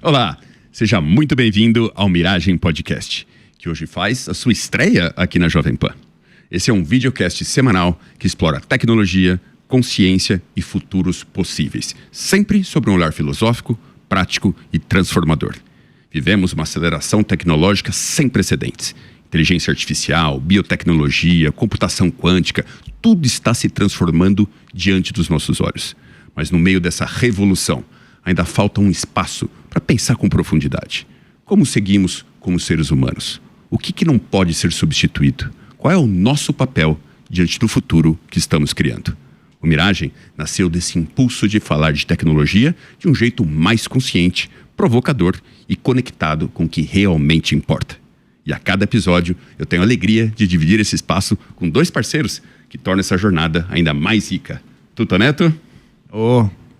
Olá, seja muito bem-vindo ao Miragem Podcast, que hoje faz a sua estreia aqui na Jovem Pan. Esse é um videocast semanal que explora tecnologia, consciência e futuros possíveis, sempre sob um olhar filosófico, prático e transformador. Vivemos uma aceleração tecnológica sem precedentes. Inteligência artificial, biotecnologia, computação quântica, tudo está se transformando diante dos nossos olhos. Mas no meio dessa revolução, ainda falta um espaço para pensar com profundidade. Como seguimos como seres humanos? O que não pode ser substituído? Qual é o nosso papel diante do futuro que estamos criando? O Miragem nasceu desse impulso de falar de tecnologia de um jeito mais consciente, provocador e conectado com o que realmente importa. E a cada episódio eu tenho a alegria de dividir esse espaço com dois parceiros que tornam essa jornada ainda mais rica. Tuto Neto?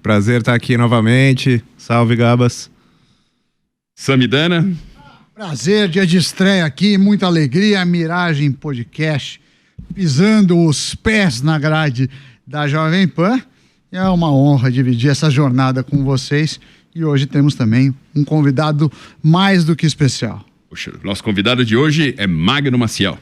Prazer estar aqui novamente. Salve, Gabas. Samidana? Prazer, dia de estreia aqui, muita alegria, Miragem Podcast, pisando os pés na grade da Jovem Pan. É uma honra dividir essa jornada com vocês e hoje temos também um convidado mais do que especial. Poxa, nosso convidado de hoje é Magno Maciel.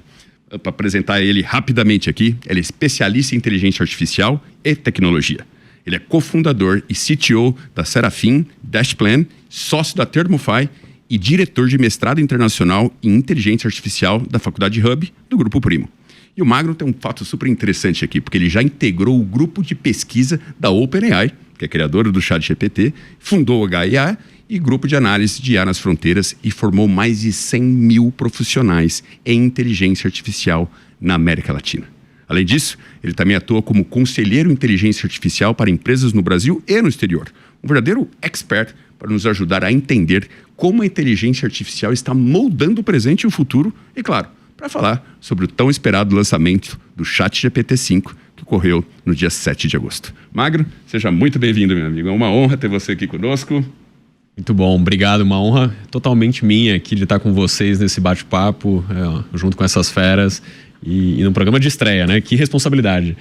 Para apresentar ele rapidamente aqui, ele é especialista em inteligência artificial e tecnologia. Ele é cofundador e CTO da Serafim Dashplan, sócio da Thermofy e diretor de mestrado internacional em inteligência artificial da Faculdade Hub do Grupo Primo. E o Magno tem um fato super interessante aqui, porque ele já integrou o grupo de pesquisa da OpenAI, que é criadora do ChatGPT, fundou o HIA e grupo de análise de IA nas fronteiras e formou mais de 100 mil profissionais em inteligência artificial na América Latina. Além disso, ele também atua como conselheiro em inteligência artificial para empresas no Brasil e no exterior. Um verdadeiro expert para nos ajudar a entender como a inteligência artificial está moldando o presente e o futuro e, claro, para falar sobre o tão esperado lançamento do ChatGPT-5, que ocorreu no dia 7 de agosto. Magno, seja muito bem-vindo, meu amigo. É uma honra ter você aqui conosco. Muito bom, obrigado, uma honra totalmente minha aqui de estar com vocês nesse bate-papo, junto com essas feras e no programa de estreia, né? Que responsabilidade.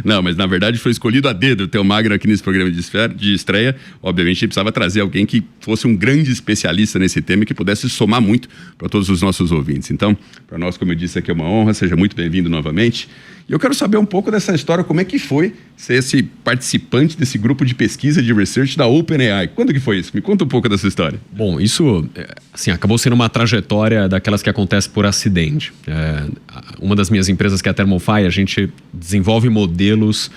Não, mas na verdade foi escolhido a dedo ter o Magno aqui nesse programa de estreia. Obviamente a gente precisava trazer alguém que fosse um grande especialista nesse tema e que pudesse somar muito para todos os nossos ouvintes. Então, para nós, como eu disse, aqui é uma honra, seja muito bem-vindo novamente. E eu quero saber um pouco dessa história, como é que foi ser esse participante desse grupo de pesquisa de research da OpenAI. Quando que foi isso? Me conta um pouco dessa história. Bom, isso assim, acabou sendo uma trajetória daquelas que acontecem por acidente. Uma das minhas empresas, que é a Thermofy, a gente desenvolve modelos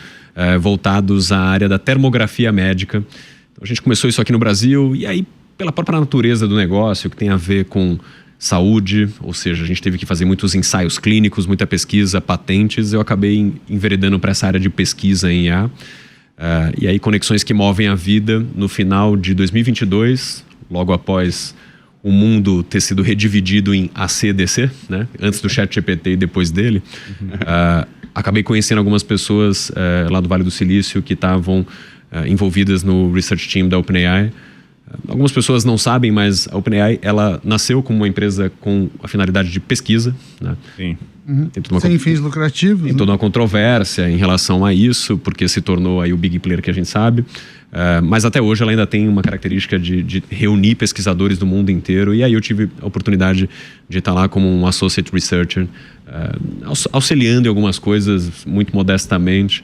voltados à área da termografia médica. Então, a gente começou isso aqui no Brasil e aí, pela própria natureza do negócio, que tem a ver com saúde, ou seja, a gente teve que fazer muitos ensaios clínicos, muita pesquisa, patentes, eu acabei enveredando para essa área de pesquisa em IA. E aí conexões que movem a vida. No final de 2022, logo após o mundo ter sido redividido em AC e DC, né? Antes do ChatGPT e depois dele, acabei conhecendo algumas pessoas lá do Vale do Silício que estavam envolvidas no research team da OpenAI. Algumas pessoas não sabem, mas a OpenAI, ela nasceu como uma empresa com a finalidade de pesquisa, né? Sim. Sem fins lucrativos. Tem toda uma controvérsia em relação a isso, porque se tornou aí o big player que a gente sabe. Mas até hoje ela ainda tem uma característica de reunir pesquisadores do mundo inteiro. E aí eu tive a oportunidade de estar lá como um associate researcher, auxiliando em algumas coisas, muito modestamente.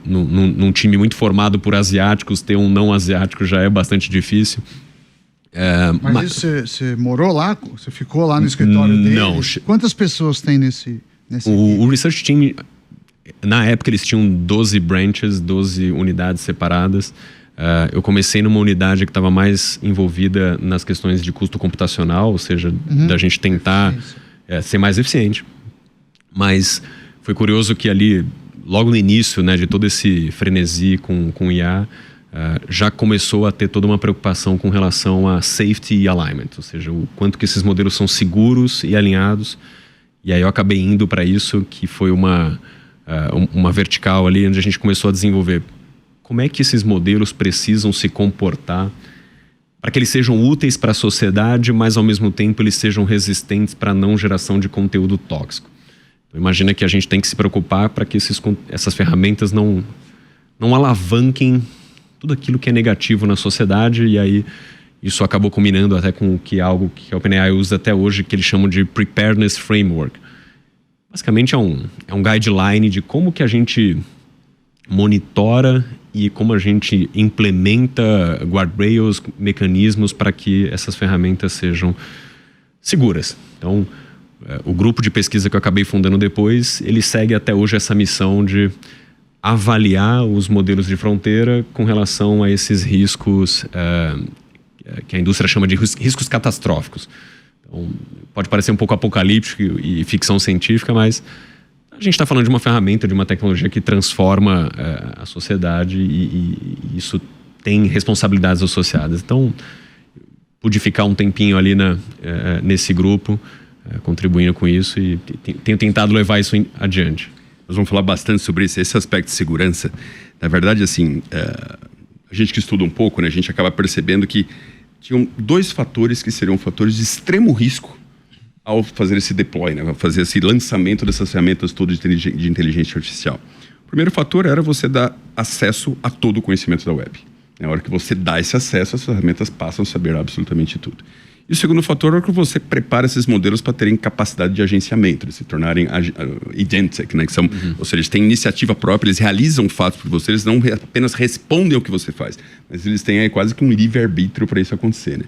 Num time muito formado por asiáticos, ter um não asiático já é bastante difícil. Mas isso, você morou lá? Você ficou lá no escritório dele? Não. Quantas pessoas tem nesse o research team, na época eles tinham 12 branches, 12 unidades separadas. Eu comecei numa unidade que estava mais envolvida nas questões de custo computacional, ou seja, da gente tentar ser mais eficiente. Mas foi curioso que ali, logo no início, né, de todo esse frenesi com IA, já começou a ter toda uma preocupação com relação a safety e alignment, ou seja, o quanto que esses modelos são seguros e alinhados. E aí eu acabei indo para isso, que foi uma vertical ali, onde a gente começou a desenvolver como é que esses modelos precisam se comportar para que eles sejam úteis para a sociedade, mas ao mesmo tempo eles sejam resistentes para a não geração de conteúdo tóxico. Então, imagina que a gente tem que se preocupar para que essas ferramentas não alavanquem tudo aquilo que é negativo na sociedade. E aí Isso acabou combinando até com algo que a OpenAI usa até hoje, que eles chamam de Preparedness Framework. Basicamente é um guideline de como que a gente monitora e como a gente implementa guardrails, mecanismos para que essas ferramentas sejam seguras. Então, o grupo de pesquisa que eu acabei fundando depois, ele segue até hoje essa missão de avaliar os modelos de fronteira com relação a esses riscos que a indústria chama de riscos catastróficos. Então, pode parecer um pouco apocalíptico e ficção científica, mas a gente está falando de uma ferramenta, de uma tecnologia que transforma a sociedade e isso tem responsabilidades associadas. Então, pude ficar um tempinho ali nesse grupo, contribuindo com isso e tenho tentado levar isso adiante. Nós vamos falar bastante sobre esse aspecto de segurança. Na verdade, assim, a gente que estuda um pouco, né, a gente acaba percebendo que tinham 2 fatores que seriam fatores de extremo risco ao fazer esse deploy, né, ao fazer esse lançamento dessas ferramentas todas de inteligência artificial. O primeiro fator era você dar acesso a todo o conhecimento da web. Na hora que você dá esse acesso, as ferramentas passam a saber absolutamente tudo. E o segundo fator é que você prepara esses modelos para terem capacidade de agenciamento, de se tornarem agentic, né? Que são, ou seja, eles têm iniciativa própria, eles realizam fatos por você, eles não apenas respondem ao que você faz, mas eles têm aí quase que um livre-arbítrio para isso acontecer, né?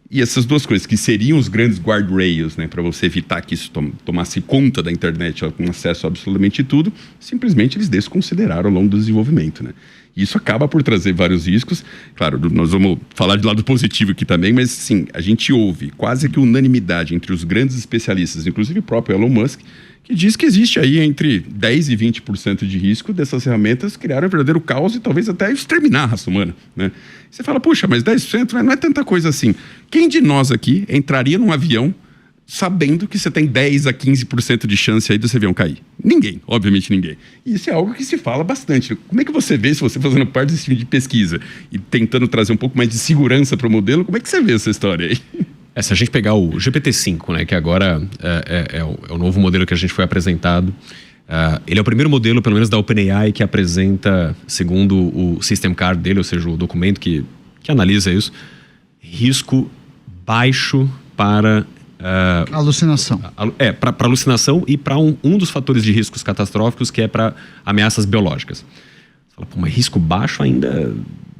E essas 2 coisas, que seriam os grandes guardrails, né, para você evitar que isso tomasse conta da internet com acesso a absolutamente tudo, simplesmente eles desconsideraram ao longo do desenvolvimento, né? E isso acaba por trazer vários riscos. Claro, nós vamos falar de lado positivo aqui também, mas sim, a gente ouve quase que unanimidade entre os grandes especialistas, inclusive o próprio Elon Musk, que diz que existe aí entre 10% e 20% de risco dessas ferramentas criarem um verdadeiro caos e talvez até exterminar a raça humana, né? Você fala, puxa, mas 10% não é tanta coisa assim. Quem de nós aqui entraria num avião sabendo que você tem 10 a 15% de chance aí desse avião cair? Ninguém, obviamente ninguém. E isso é algo que se fala bastante. Como é que você vê, se você fazendo parte desse tipo de pesquisa e tentando trazer um pouco mais de segurança para o modelo, como é que você vê essa história aí? Se a gente pegar o GPT-5, né, que agora é o novo modelo que a gente foi apresentado, ele é o primeiro modelo, pelo menos da OpenAI, que apresenta, segundo o System Card dele, ou seja, o documento que analisa isso, risco baixo para... alucinação. Para alucinação e para um dos fatores de riscos catastróficos, que é para ameaças biológicas. Você fala, pô, mas risco baixo ainda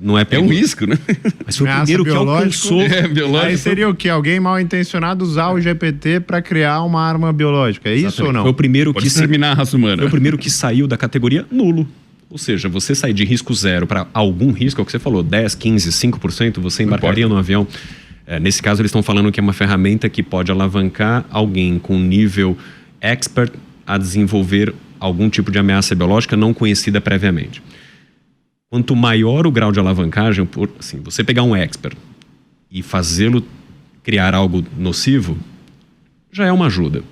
não é perigoso. É um risco, né? Mas foi o Ameaça primeiro que biológico, alcançou. Biológico. Aí seria o quê? Alguém mal intencionado usar o GPT para criar uma arma biológica. É isso ou não? Foi o primeiro Pode que exterminar a raça humana. Foi o primeiro que saiu da categoria nulo. Ou seja, você sair de risco 0 para algum risco, é o que você falou, 10, 15, 5%, você embarcaria no avião. Nesse caso, eles estão falando que é uma ferramenta que pode alavancar alguém com nível expert a desenvolver algum tipo de ameaça biológica não conhecida previamente. Quanto maior o grau de alavancagem, assim, você pegar um expert e fazê-lo criar algo nocivo, já é uma ajuda.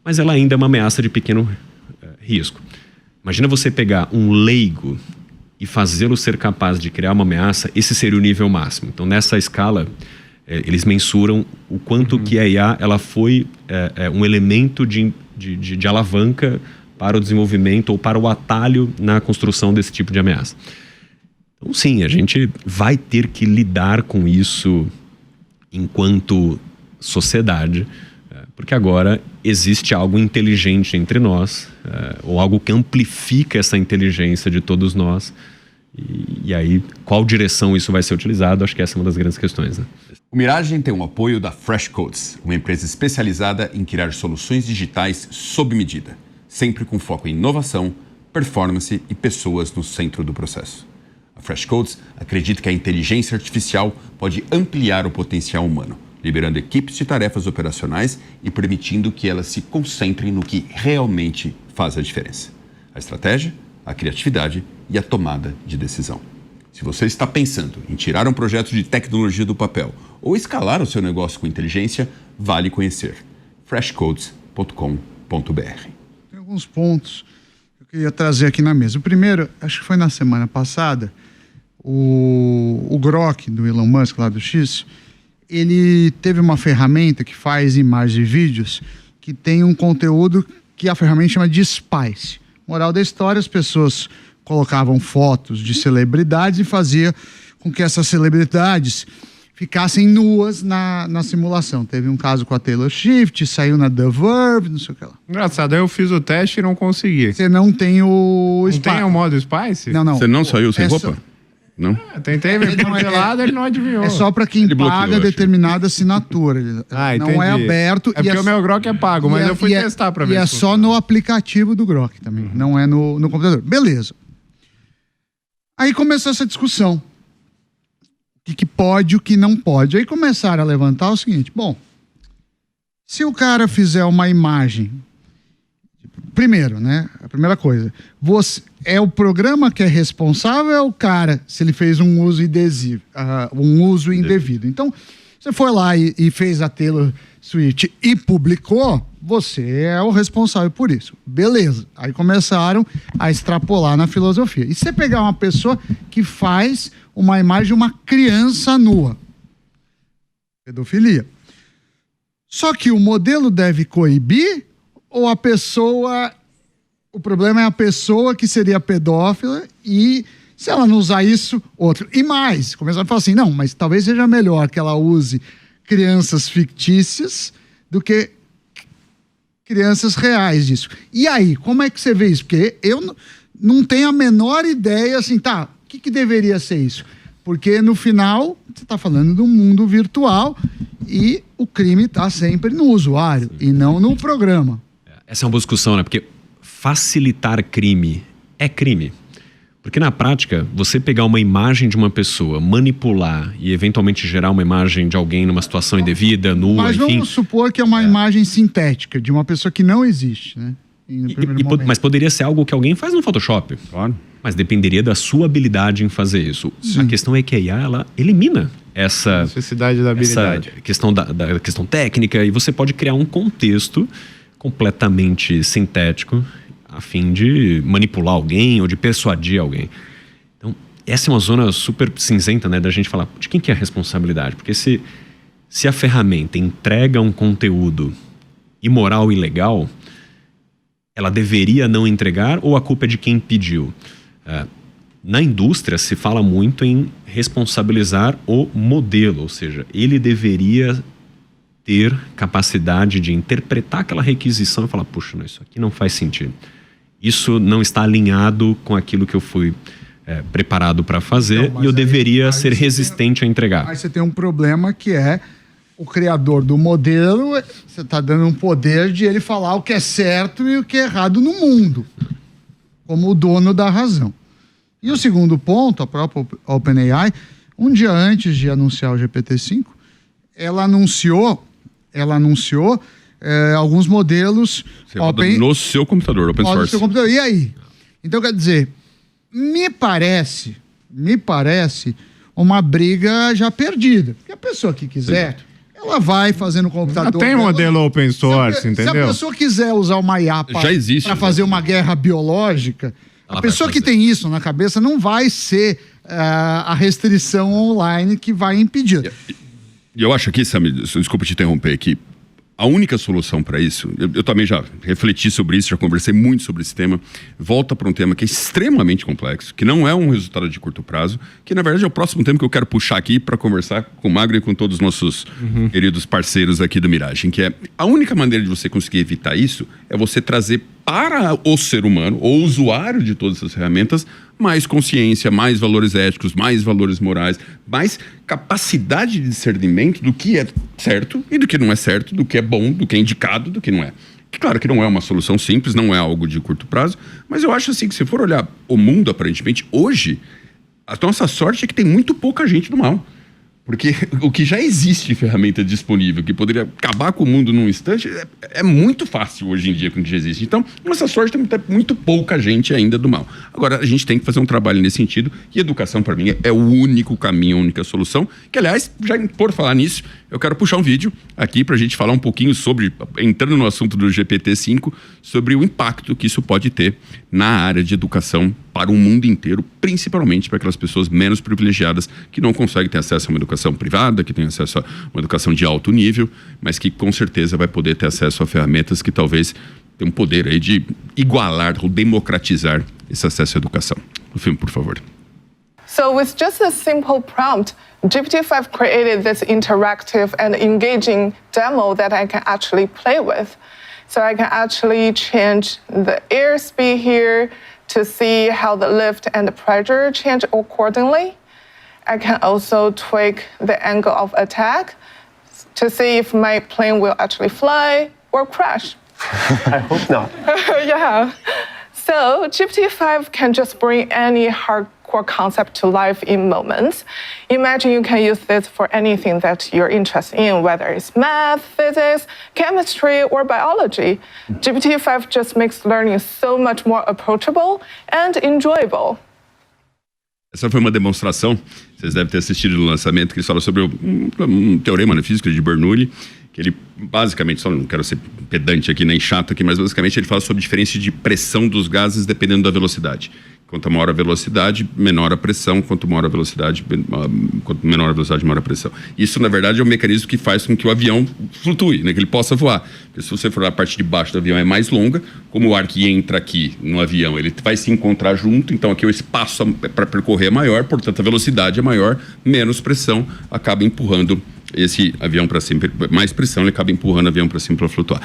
Mas ela ainda é uma ameaça de pequeno risco. Imagina você pegar um leigo e fazê-lo ser capaz de criar uma ameaça, esse seria o nível máximo. Então, nessa escala, eles mensuram o quanto que a IA ela foi um elemento de alavanca para o desenvolvimento ou para o atalho na construção desse tipo de ameaça. Então, sim, a gente vai ter que lidar com isso enquanto sociedade, porque agora existe algo inteligente entre nós, ou algo que amplifica essa inteligência de todos nós. E aí, qual direção isso vai ser utilizado? Acho que essa é uma das grandes questões, né? O Miragem tem o apoio da Freshcodes, uma empresa especializada em criar soluções digitais sob medida, sempre com foco em inovação, performance e pessoas no centro do processo. A Freshcodes acredita que a inteligência artificial pode ampliar o potencial humano, liberando equipes de tarefas operacionais e permitindo que elas se concentrem no que realmente faz a diferença: a estratégia, a criatividade e a tomada de decisão. Se você está pensando em tirar um projeto de tecnologia do papel ou escalar o seu negócio com inteligência, vale conhecer freshcodes.com.br. Tem alguns pontos que eu queria trazer aqui na mesa. O primeiro, acho que foi na semana passada, o Grok, do Elon Musk, lá do X, ele teve uma ferramenta que faz imagens e vídeos que tem um conteúdo que a ferramenta chama de Spice. Moral da história, as pessoas colocavam fotos de celebridades e fazia com que essas celebridades ficassem nuas na simulação. Teve um caso com a Taylor Swift, saiu na The Verve, não sei o que lá. Engraçado, eu fiz o teste e não consegui. Você não tem o Não tem o modo Spice? Não. Você não saiu sem roupa? Não? Tentei ver pelado, ele não adivinhou. É só para quem Ele bloqueou, paga eu determinada assinatura. Entendi. Não é aberto. É porque o meu Grok é pago, mas eu fui testar para ver. E é só no aplicativo do Grok também, não é no computador. Beleza. Aí começou essa discussão. O que pode e o que não pode. Aí começaram a levantar o seguinte, bom, se o cara fizer uma imagem, primeiro, né, a primeira coisa, é o programa que é responsável ou é o cara, se ele fez um uso indevido. Então, você foi lá e fez a Taylor Swift e publicou, você é o responsável por isso. Beleza. Aí começaram a extrapolar na filosofia. E se você pegar uma pessoa que faz uma imagem de uma criança nua, pedofilia. Só que o modelo deve coibir ou a pessoa... O problema é a pessoa que seria pedófila e se ela não usar isso, outro. E mais, começaram a falar assim, não, mas talvez seja melhor que ela use crianças fictícias do que crianças reais disso. E aí, como é que você vê isso? Porque eu não tenho a menor ideia, assim, tá, o que deveria ser isso? Porque no final, você está falando de um mundo virtual e o crime está sempre no usuário e não no programa. Essa é uma boa discussão, né? Porque facilitar crime é crime. Porque na prática, você pegar uma imagem de uma pessoa, manipular e eventualmente gerar uma imagem de alguém numa situação indevida, nua, mas enfim... vamos supor que é uma imagem sintética de uma pessoa que não existe, né? Mas poderia ser algo que alguém faz no Photoshop. Claro. Mas dependeria da sua habilidade em fazer isso. Sim. A questão é que a IA, ela elimina essa... necessidade da habilidade. Essa questão da questão técnica e você pode criar um contexto completamente sintético a fim de manipular alguém ou de persuadir alguém. Então, essa é uma zona super cinzenta, né, da gente falar de quem que é a responsabilidade. Porque se a ferramenta entrega um conteúdo imoral e ilegal, ela deveria não entregar ou a culpa é de quem pediu? Na indústria se fala muito em responsabilizar o modelo, ou seja, ele deveria ter capacidade de interpretar aquela requisição e falar, puxa, não, isso aqui não faz sentido. Isso não está alinhado com aquilo que eu fui preparado para fazer Então, e eu deveria ser você resistente a entregar. Aí você tem um problema que é o criador do modelo, você está dando um poder de ele falar o que é certo e o que é errado no mundo, como o dono da razão. E o segundo ponto, a própria OpenAI, um dia antes de anunciar o GPT-5, ela anunciou alguns modelos no seu computador, open source. no seu computador. E aí? Então, quer dizer, me parece uma briga já perdida. Porque a pessoa que quiser, ela vai fazer no computador. Tem modelo open source, entendeu? Se a pessoa quiser usar uma IA para fazer uma guerra biológica, a pessoa que tem isso na cabeça não vai ser a restrição online que vai impedir. E eu acho aqui, Sam, desculpa te interromper aqui, a única solução para isso, eu também já refleti sobre isso, já conversei muito sobre esse tema, volta para um tema que é extremamente complexo, que não é um resultado de curto prazo, que na verdade é o próximo tema que eu quero puxar aqui para conversar com o Magno e com todos os nossos queridos parceiros aqui do Miragem, que é a única maneira de você conseguir evitar isso é você trazer para o ser humano, ou usuário de todas essas ferramentas, mais consciência, mais valores éticos, mais valores morais, mais capacidade de discernimento do que é certo e do que não é certo, do que é bom, do que é indicado, do que não é. Claro que não é uma solução simples, não é algo de curto prazo, mas eu acho assim que se for olhar o mundo, aparentemente, hoje, a nossa sorte é que tem muito pouca gente do mal. Porque o que já existe de ferramenta disponível, que poderia acabar com o mundo num instante, é muito fácil hoje em dia com o que já existe. Então, nossa sorte tem muito pouca gente ainda do mal. Agora, a gente tem que fazer um trabalho nesse sentido, e educação, para mim, é o único caminho, a única solução. Que, aliás, já por falar nisso, eu quero puxar um vídeo aqui para a gente falar um pouquinho sobre, entrando no assunto do GPT-5, sobre o impacto que isso pode ter na área de educação para o mundo inteiro, principalmente para aquelas pessoas menos privilegiadas que não conseguem ter acesso a uma educação privada, que têm acesso a uma educação de alto nível, mas que com certeza vai poder ter acesso a ferramentas que talvez tenham um poder aí de igualar ou democratizar esse acesso à educação. O filme, por favor. So with just a simple prompt, GPT-5 created this interactive and engaging demo that I can actually play with. So I can actually change the airspeed here to see how the lift and the pressure change accordingly. I can also tweak the angle of attack to see if my plane will actually fly or crash. I hope not. Yeah. So GPT-5 can just bring any hardcore concept to life in moments. Imagine you can use this for anything that you're interested in, whether it's math, physics, chemistry, or biology. GPT-5 just makes learning so much more approachable and enjoyable. Essa foi uma demonstração, vocês devem ter assistido no lançamento, que eles falam sobre um teorema na física de Bernoulli, que ele basicamente, só não quero ser pedante aqui nem chato aqui, mas basicamente ele fala sobre a diferença de pressão dos gases dependendo da velocidade. Quanto maior a velocidade, menor a pressão. Quanto maior a velocidade, quanto menor a velocidade, maior a pressão. Isso, na verdade, é um mecanismo que faz com que o avião flutue, né? Que ele possa voar. Porque se você for a parte de baixo do avião é mais longa, como o ar que entra aqui no avião, ele vai se encontrar junto, então aqui o espaço para percorrer é maior, portanto a velocidade é maior, menos pressão, acaba empurrando esse avião para cima, mais pressão, ele acaba empurrando o avião para cima para flutuar.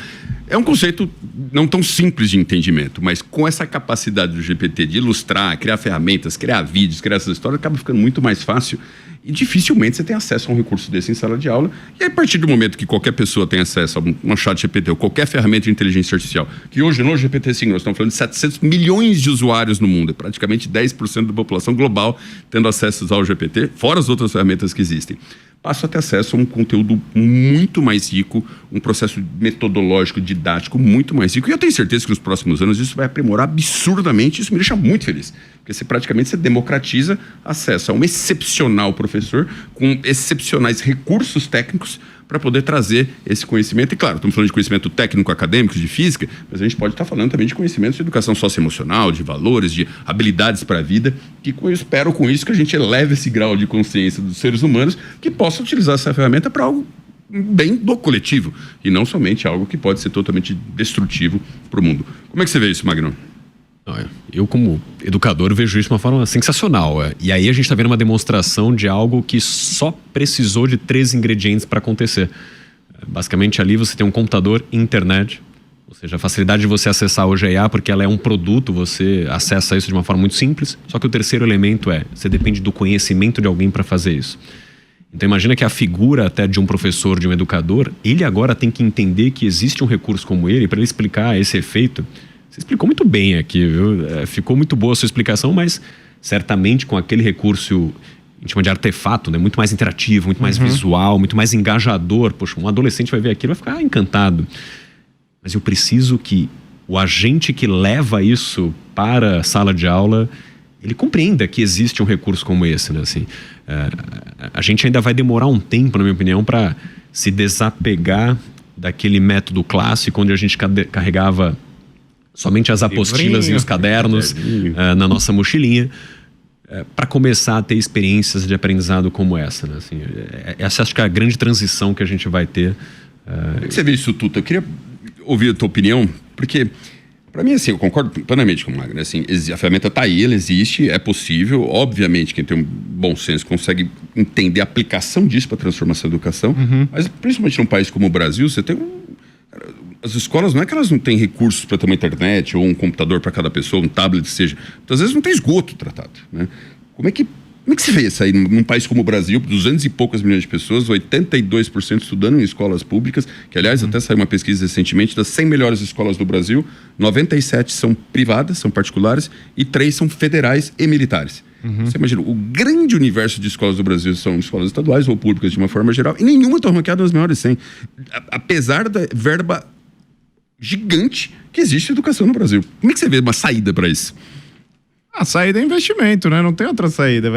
É um conceito não tão simples de entendimento, mas com essa capacidade do GPT de ilustrar, criar ferramentas, criar vídeos, criar essas histórias, acaba ficando muito mais fácil e dificilmente você tem acesso a um recurso desse em sala de aula. E aí, a partir do momento que qualquer pessoa tem acesso a um chat GPT ou qualquer ferramenta de inteligência artificial, que hoje no GPT-5 nós estamos falando de 700 milhões de usuários no mundo, é praticamente 10% da população global tendo acesso ao GPT, fora as outras ferramentas que existem. Passa a ter acesso a um conteúdo muito mais rico, um processo metodológico, didático muito mais rico. E eu tenho certeza que nos próximos anos isso vai aprimorar absurdamente. Isso me deixa muito feliz. Porque você democratiza acesso a um excepcional professor com excepcionais recursos técnicos para poder trazer esse conhecimento. E claro, estamos falando de conhecimento técnico, acadêmico, de física, mas a gente pode estar falando também de conhecimentos de educação socioemocional, de valores, de habilidades para a vida, que eu espero com isso que a gente eleve esse grau de consciência dos seres humanos que possa utilizar essa ferramenta para algo bem do coletivo e não somente algo que pode ser totalmente destrutivo para o mundo. Como é que você vê isso, Magno? Eu, como educador, vejo isso de uma forma sensacional. E aí a gente está vendo uma demonstração de algo que só precisou de 3 ingredientes para acontecer. Basicamente, ali você tem um computador e internet. Ou seja, a facilidade de você acessar hoje a IA, porque ela é um produto, você acessa isso de uma forma muito simples. Só que o terceiro elemento você depende do conhecimento de alguém para fazer isso. Então imagina que a figura até de um professor, de um educador, ele agora tem que entender que existe um recurso como ele para ele explicar esse efeito. Você explicou muito bem aqui, viu? Ficou muito boa a sua explicação, mas certamente com aquele recurso, a gente chama de artefato, né? Muito mais interativo, muito mais visual, muito mais engajador. Poxa, um adolescente vai ver aquilo e vai ficar encantado. Mas eu preciso que o agente que leva isso para a sala de aula, ele compreenda que existe um recurso como esse, né? Assim, a gente ainda vai demorar um tempo, na minha opinião, para se desapegar daquele método clássico onde a gente carregava somente as apostilas e os cadernos na nossa mochilinha, para começar a ter experiências de aprendizado como essa, né? Assim, essa acho que é a grande transição que a gente vai ter. Como é que você vê isso, Tuta? Eu queria ouvir a tua opinião, porque para mim, assim, eu concordo plenamente com o Magno. Assim, a ferramenta está aí, ela existe, é possível. Obviamente, quem tem um bom senso consegue entender a aplicação disso para a transformação da educação, mas principalmente num país como o Brasil, você tem as escolas não é que elas não têm recursos para ter uma internet ou um computador para cada pessoa, um tablet, seja. Muitas vezes não tem esgoto tratado, né? Como é que você vê isso aí num país como o Brasil, 200 e poucas milhões de pessoas, 82% estudando em escolas públicas, que aliás até saiu uma pesquisa recentemente, das 100 melhores escolas do Brasil, 97 são privadas, são particulares, e 3 são federais e militares. Você imagina, o grande universo de escolas do Brasil são escolas estaduais ou públicas de uma forma geral, e nenhuma está ranqueada nas maiores 100. Apesar da verba gigante que existe em educação no Brasil. Como é que você vê uma saída para isso? A saída é investimento, né? Não tem outra saída.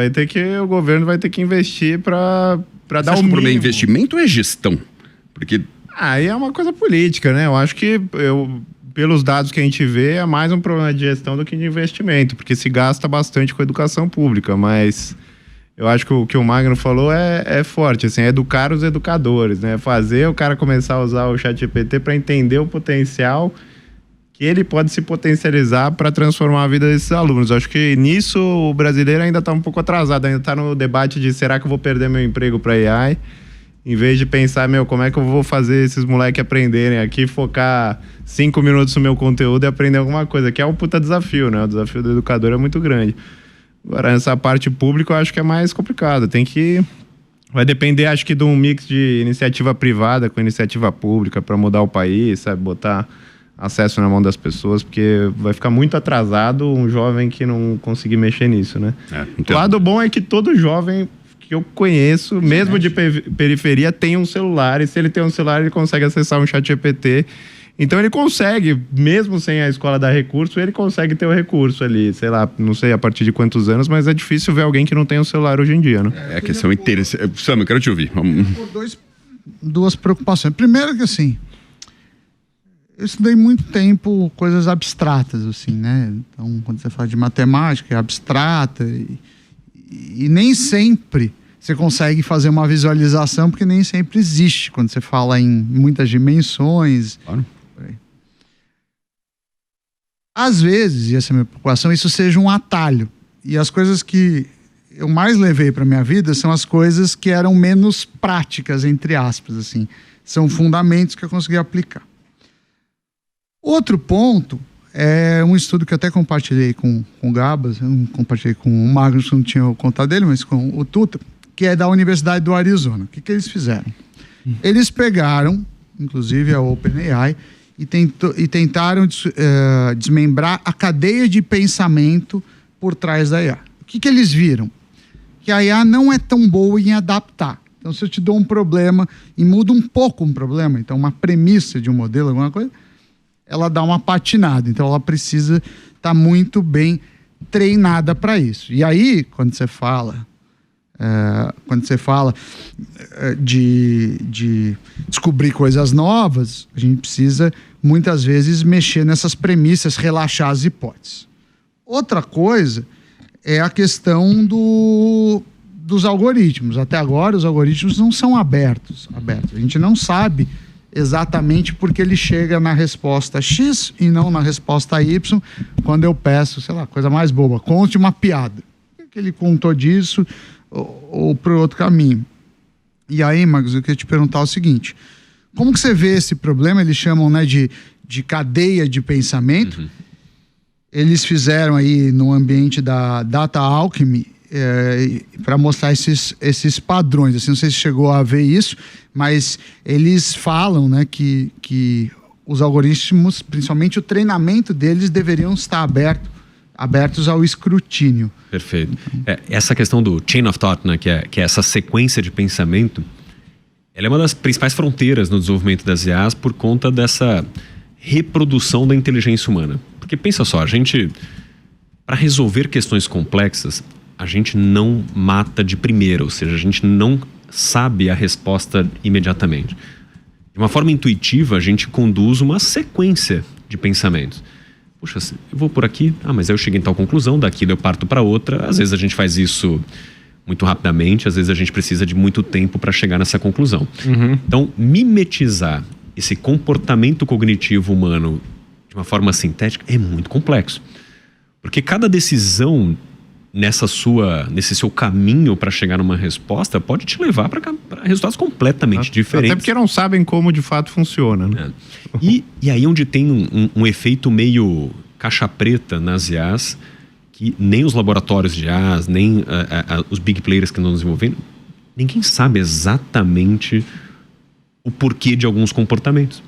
O governo vai ter que investir para dar o problema é investimento ou é gestão? Porque aí é uma coisa política, né? Eu acho que pelos dados que a gente vê, é mais um problema de gestão do que de investimento, porque se gasta bastante com a educação pública, mas eu acho que o que o Magno falou é forte, assim, é educar os educadores, né? Fazer o cara começar a usar o ChatGPT para entender o potencial que ele pode se potencializar para transformar a vida desses alunos. Acho que nisso o brasileiro ainda está um pouco atrasado, ainda está no debate de será que eu vou perder meu emprego para AI, em vez de pensar, como é que eu vou fazer esses moleques aprenderem aqui, focar 5 minutos no meu conteúdo e aprender alguma coisa, que é um puta desafio, né? O desafio do educador é muito grande. Agora, nessa parte pública, eu acho que é mais complicado. Vai depender, acho que, de um mix de iniciativa privada com iniciativa pública para mudar o país, sabe? Botar acesso na mão das pessoas, porque vai ficar muito atrasado um jovem que não conseguir mexer nisso, né? O lado bom é que todo jovem que eu conheço, mesmo de periferia, tem um celular, e se ele tem um celular, ele consegue acessar um ChatGPT. Então ele consegue, mesmo sem a escola dar recurso, ele consegue ter o recurso ali, sei lá, não sei a partir de quantos anos, mas é difícil ver alguém que não tem um celular hoje em dia, né? É a questão interessante. Sam, eu quero te ouvir. Por duas preocupações. Primeiro que, assim, eu estudei muito tempo coisas abstratas, assim, né? Então, quando você fala de matemática, é abstrata e nem sempre você consegue fazer uma visualização, porque nem sempre existe quando você fala em muitas dimensões. Claro. Às vezes, e essa é a minha preocupação, isso seja um atalho. E as coisas que eu mais levei para minha vida são as coisas que eram menos práticas, entre aspas, assim. São fundamentos que eu consegui aplicar. Outro ponto é um estudo que eu até compartilhei com o Gabas, eu não compartilhei com o Magnus, que não tinha o contato dele, mas com o Tuta, que é da Universidade do Arizona. O que eles fizeram? Eles pegaram, inclusive a OpenAI, e tentaram desmembrar a cadeia de pensamento por trás da IA. O que eles viram? Que a IA não é tão boa em adaptar. Então, se eu te dou um problema e mudo um pouco um problema, então uma premissa de um modelo, alguma coisa, ela dá uma patinada. Então, ela precisa estar muito bem treinada para isso. E aí, quando você fala de descobrir coisas novas, a gente precisa, muitas vezes, mexer nessas premissas, relaxar as hipóteses. Outra coisa é a questão dos algoritmos. Até agora, os algoritmos não são abertos. A gente não sabe exatamente porque ele chega na resposta X e não na resposta Y, quando eu peço, sei lá, coisa mais boba, conte uma piada. Por que ele contou disso ou para outro caminho? E aí, Marcos, eu queria te perguntar o seguinte: como que você vê esse problema? Eles chamam, né, de cadeia de pensamento. Eles fizeram aí no ambiente da Data Alchemy para mostrar esses padrões. Assim, não sei se chegou a ver isso, mas eles falam, né, que os algoritmos, principalmente o treinamento deles, deveriam estar abertos ao escrutínio. Perfeito. Essa questão do chain of thought, né, que é essa sequência de pensamento, ela é uma das principais fronteiras no desenvolvimento das IAs por conta dessa reprodução da inteligência humana. Porque pensa só, para resolver questões complexas, a gente não mata de primeira, ou seja, a gente não sabe a resposta imediatamente. De uma forma intuitiva, a gente conduz uma sequência de pensamentos. Puxa, eu vou por aqui, mas aí eu cheguei em tal conclusão, daqui eu parto para outra. Às vezes a gente faz isso muito rapidamente, às vezes a gente precisa de muito tempo para chegar nessa conclusão. Então, mimetizar esse comportamento cognitivo humano de uma forma sintética é muito complexo. Porque cada decisão nesse seu caminho para chegar numa resposta pode te levar para resultados completamente diferentes. Até porque não sabem como de fato funciona, né? E aí onde tem um efeito meio caixa preta nas IAs, que nem os laboratórios de IAs, nem os big players que estão desenvolvendo, ninguém sabe exatamente o porquê de alguns comportamentos.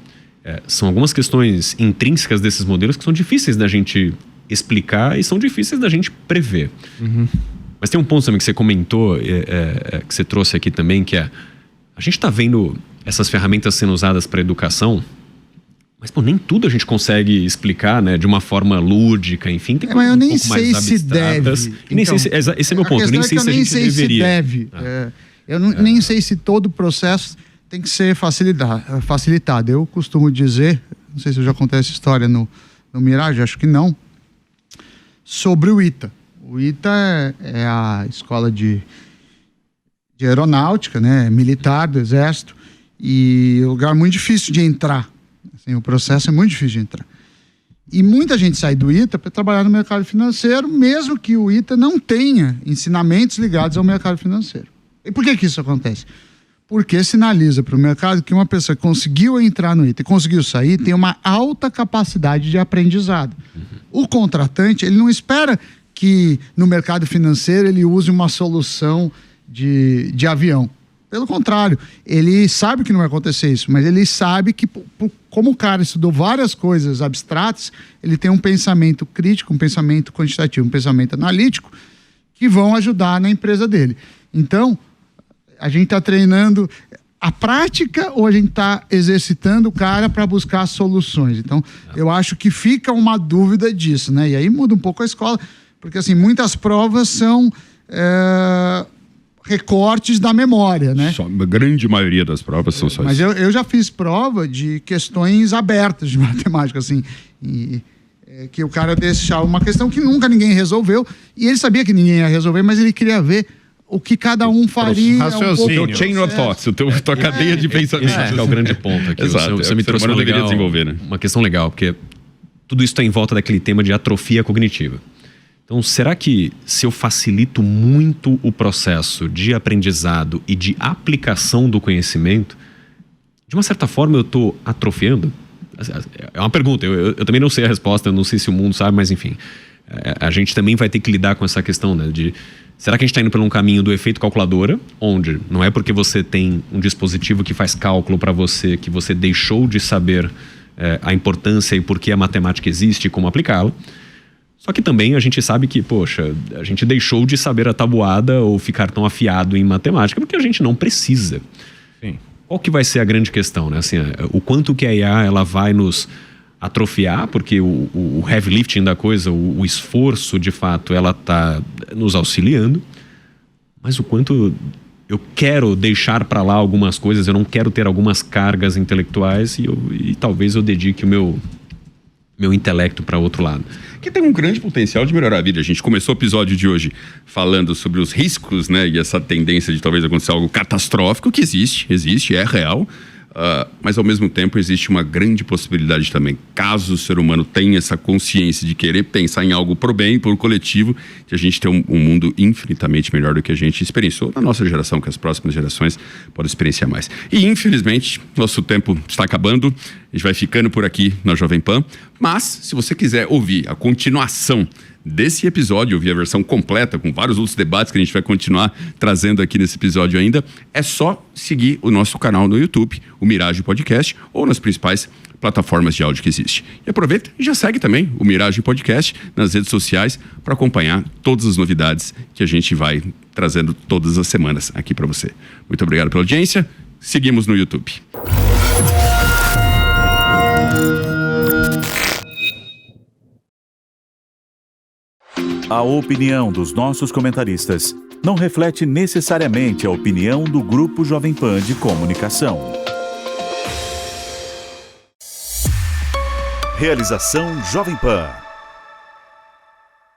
São algumas questões intrínsecas desses modelos que são difíceis da gente explicar e são difíceis da gente prever. Mas tem um ponto também que você comentou, que você trouxe aqui também, que a gente está vendo essas ferramentas sendo usadas para educação, mas nem tudo a gente consegue explicar, né, de uma forma lúdica, enfim, tem coisas um pouco mais abstratas. Esse é meu ponto, eu nem sei se a gente deveria. Eu nem sei se todo o processo tem que ser facilitado. Eu costumo dizer, não sei se eu já contei essa história no Mirage, acho que não, sobre o ITA. O ITA é a escola de aeronáutica, né, militar do Exército, e é um lugar muito difícil de entrar. Assim, o processo é muito difícil de entrar. E muita gente sai do ITA para trabalhar no mercado financeiro, mesmo que o ITA não tenha ensinamentos ligados ao mercado financeiro. E por que isso acontece? Porque sinaliza para o mercado que uma pessoa que conseguiu entrar no ITA e conseguiu sair tem uma alta capacidade de aprendizado. O contratante, ele não espera que no mercado financeiro ele use uma solução de avião. Pelo contrário, ele sabe que não vai acontecer isso, mas ele sabe que, como o cara estudou várias coisas abstratas, ele tem um pensamento crítico, um pensamento quantitativo, um pensamento analítico, que vão ajudar na empresa dele. Então, a gente está treinando a prática ou a gente está exercitando o cara para buscar soluções? Então, eu acho que fica uma dúvida disso, né? E aí muda um pouco a escola, porque assim, muitas provas são recortes da memória, né? A grande maioria das provas são só Mas isso. eu já fiz prova de questões abertas de matemática, assim, que o cara deixava uma questão que nunca ninguém resolveu, e ele sabia que ninguém ia resolver, mas ele queria ver o que cada um faria. Raciocínio. O teu chain of thoughts, tua cadeia de pensamento. Esse acho que é o grande ponto aqui. Exato, Você me trouxe uma questão legal, porque tudo isso está em volta daquele tema de atrofia cognitiva. Então, será que se eu facilito muito o processo de aprendizado e de aplicação do conhecimento, de uma certa forma eu estou atrofiando? É uma pergunta, eu também não sei a resposta, eu não sei se o mundo sabe, mas enfim. A gente também vai ter que lidar com essa questão, né, de será que a gente está indo por um caminho do efeito calculadora, onde não é porque você tem um dispositivo que faz cálculo para você que você deixou de saber a importância e por que a matemática existe e como aplicá-la. Só que também a gente sabe que, poxa, a gente deixou de saber a tabuada ou ficar tão afiado em matemática porque a gente não precisa. Sim. Qual que vai ser a grande questão, né? Assim, o quanto que a IA ela vai nos atrofiar, porque o heavy lifting da coisa, o esforço, de fato, ela está nos auxiliando, mas o quanto eu quero deixar para lá algumas coisas, eu não quero ter algumas cargas intelectuais e talvez eu dedique o meu intelecto para outro lado. Que tem um grande potencial de melhorar a vida. A gente começou o episódio de hoje falando sobre os riscos, né? E essa tendência de talvez acontecer algo catastrófico, que existe, é real. Mas ao mesmo tempo existe uma grande possibilidade também, caso o ser humano tenha essa consciência de querer pensar em algo pro bem, pro coletivo, de a gente ter um mundo infinitamente melhor do que a gente experienciou na nossa geração, que as próximas gerações podem experienciar mais. E infelizmente, nosso tempo está acabando, a gente vai ficando por aqui na Jovem Pan, mas se você quiser ouvir a continuação desse episódio, ouvir a versão completa com vários outros debates que a gente vai continuar trazendo aqui nesse episódio ainda, é só seguir o nosso canal no YouTube, o Mirage Podcast, ou nas principais plataformas de áudio que existe. E aproveita e já segue também o Mirage Podcast nas redes sociais para acompanhar todas as novidades que a gente vai trazendo todas as semanas aqui para você. Muito obrigado pela audiência. Seguimos no YouTube. A opinião dos nossos comentaristas não reflete necessariamente a opinião do Grupo Jovem Pan de Comunicação. Realização Jovem Pan.